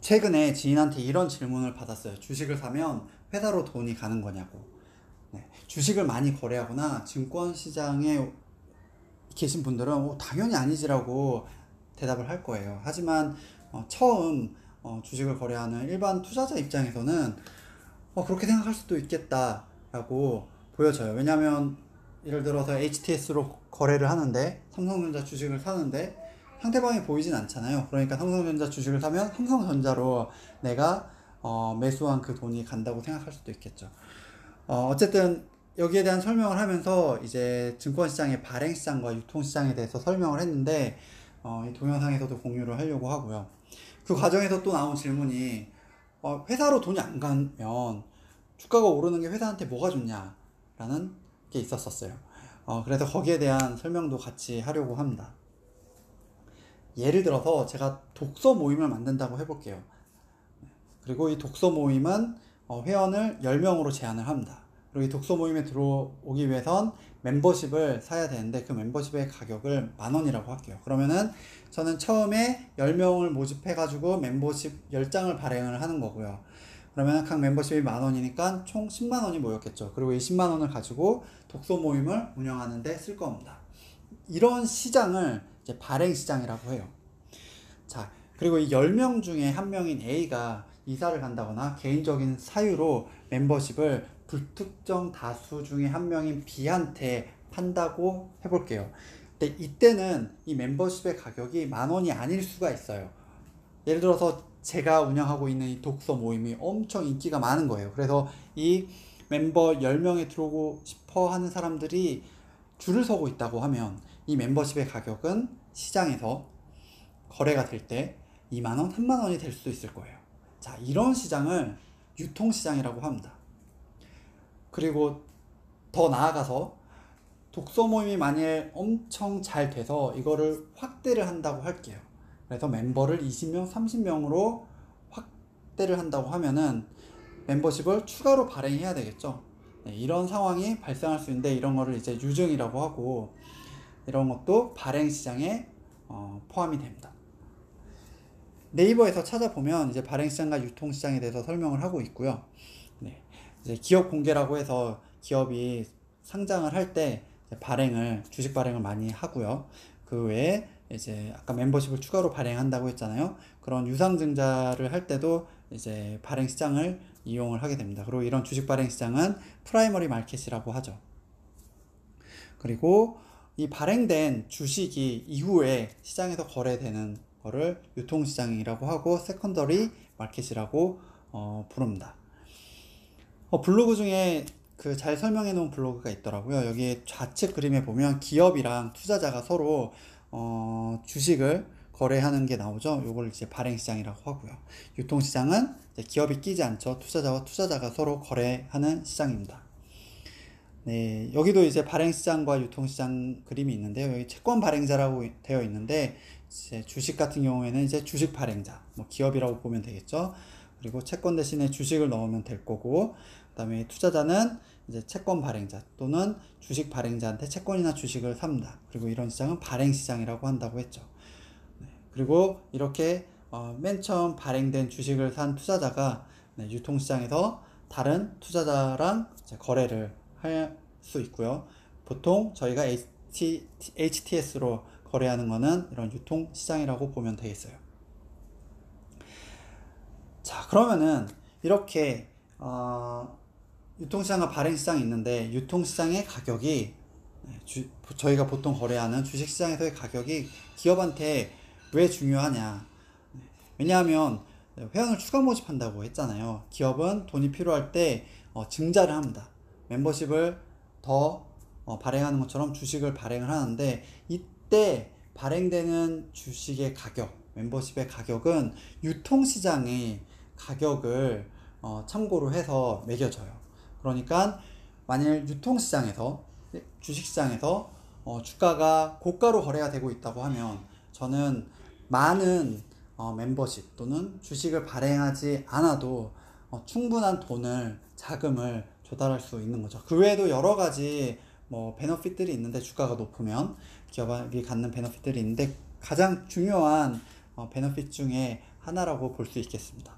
최근에 지인한테 이런 질문을 받았어요. 주식을 사면 회사로 돈이 가는 거냐고. 네. 주식을 많이 거래하거나 증권시장에 계신 분들은 당연히 아니지라고 대답을 할 거예요. 하지만 처음 주식을 거래하는 일반 투자자 입장에서는 그렇게 생각할 수도 있겠다라고 보여져요. 왜냐하면 예를 들어서 HTS로 거래를 하는데 삼성전자 주식을 사는데 상대방이 보이진 않잖아요. 그러니까 삼성전자 주식을 사면 삼성전자로 내가 매수한 그 돈이 간다고 생각할 수도 있겠죠. 어쨌든 여기에 대한 설명을 하면서 이제 증권시장의 발행시장과 유통시장에 대해서 설명을 했는데 이 동영상에서도 공유를 하려고 하고요. 그 과정에서 또 나온 질문이 회사로 돈이 안 가면 주가가 오르는 게 회사한테 뭐가 좋냐라는 게 있었어요. 그래서 거기에 대한 설명도 같이 하려고 합니다. 예를 들어서 제가 독서 모임을 만든다고 해볼게요. 그리고 이 독서 모임은 회원을 10명으로 제한을 합니다. 그리고 이 독서 모임에 들어오기 위해선 멤버십을 사야 되는데 그 멤버십의 가격을 10,000원이라고 할게요. 그러면은 저는 처음에 10명을 모집해 가지고 멤버십 10장을 발행을 하는 거고요. 그러면 각 멤버십이 10,000원이니까 총 100,000원이 모였겠죠. 그리고 이 100,000원을 가지고 독서 모임을 운영하는 데 쓸 겁니다. 이런 시장을 이제 발행 시장이라고 해요. 자, 그리고 이 10명 중에 한 명인 A가 이사를 간다거나 개인적인 사유로 멤버십을 불특정 다수 중에 한 명인 B한테 판다고 해볼게요. 근데 이때는 이 멤버십의 가격이 10,000원이 아닐 수가 있어요. 예를 들어서 제가 운영하고 있는 이 독서 모임이 엄청 인기가 많은 거예요. 그래서 이 멤버 10명에 들어오고 싶어 하는 사람들이 줄을 서고 있다고 하면 이 멤버십의 가격은 시장에서 거래가 될 때 20,000원, 30,000원이 될 수도 있을 거예요. 자, 이런 시장을 유통시장이라고 합니다. 그리고 더 나아가서 독서 모임이 만일 엄청 잘 돼서 이거를 확대를 한다고 할게요. 그래서 멤버를 20명, 30명으로 확대를 한다고 하면은 멤버십을 추가로 발행해야 되겠죠. 네, 이런 상황이 발생할 수 있는데 이런 거를 이제 유증이라고 하고 이런 것도 발행 시장에 포함이 됩니다. 네이버에서 찾아보면 이제 발행시장과 유통시장에 대해서 설명을 하고 있고요. 네, 이제 기업 공개라고 해서 기업이 상장을 할 때 주식 발행을 많이 하고요. 그 외에 이제 아까 멤버십을 추가로 발행한다고 했잖아요. 그런 유상증자를 할 때도 이제 발행시장을 이용을 하게 됩니다. 그리고 이런 주식 발행시장은 프라이머리 마켓이라고 하죠. 그리고 이 발행된 주식이 이후에 시장에서 거래되는 거를 유통시장이라고 하고 세컨더리 마켓이라고 부릅니다. 블로그 중에 그 잘 설명해 놓은 블로그가 있더라고요. 여기 좌측 그림에 보면 기업이랑 투자자가 서로 주식을 거래하는 게 나오죠. 요걸 이제 발행시장이라고 하고요. 유통시장은 이제 기업이 끼지 않죠. 투자자와 투자자가 서로 거래하는 시장입니다. 네, 여기도 이제 발행시장과 유통시장 그림이 있는데요. 여기 채권 발행자라고 되어 있는데 이제 주식 같은 경우에는 이제 주식 발행자, 기업이라고 보면 되겠죠. 그리고 채권 대신에 주식을 넣으면 될 거고, 그다음에 투자자는 이제 채권 발행자 또는 주식 발행자한테 채권이나 주식을 삽니다. 그리고 이런 시장은 발행 시장이라고 한다고 했죠. 네, 그리고 이렇게 맨 처음 발행된 주식을 산 투자자가 유통시장에서 다른 투자자랑 이제 거래를 할 수 있고요. 보통 저희가 HTS로 거래하는 거는 이런 유통시장이라고 보면 되겠어요. 자, 그러면은 이렇게 유통시장과 발행시장이 있는데 유통시장의 가격이 저희가 보통 거래하는 주식시장에서의 가격이 기업한테 왜 중요하냐. 왜냐하면 회원을 추가 모집한다고 했잖아요. 기업은 돈이 필요할 때 증자를 합니다. 멤버십을 더 발행하는 것처럼 주식을 발행을 하는데 이때 발행되는 주식의 가격, 멤버십의 가격은 유통시장의 가격을 참고로 해서 매겨져요. 그러니까 만일 유통시장에서 주식시장에서 주가가 고가로 거래가 되고 있다고 하면 저는 많은 멤버십 또는 주식을 발행하지 않아도 충분한 자금을 조달할 수 있는 거죠. 그 외에도 여러 가지 베너핏들이 있는데 주가가 높으면 기업이 갖는 베너핏들이 있는데 가장 중요한 베너핏 중에 하나라고 볼 수 있겠습니다.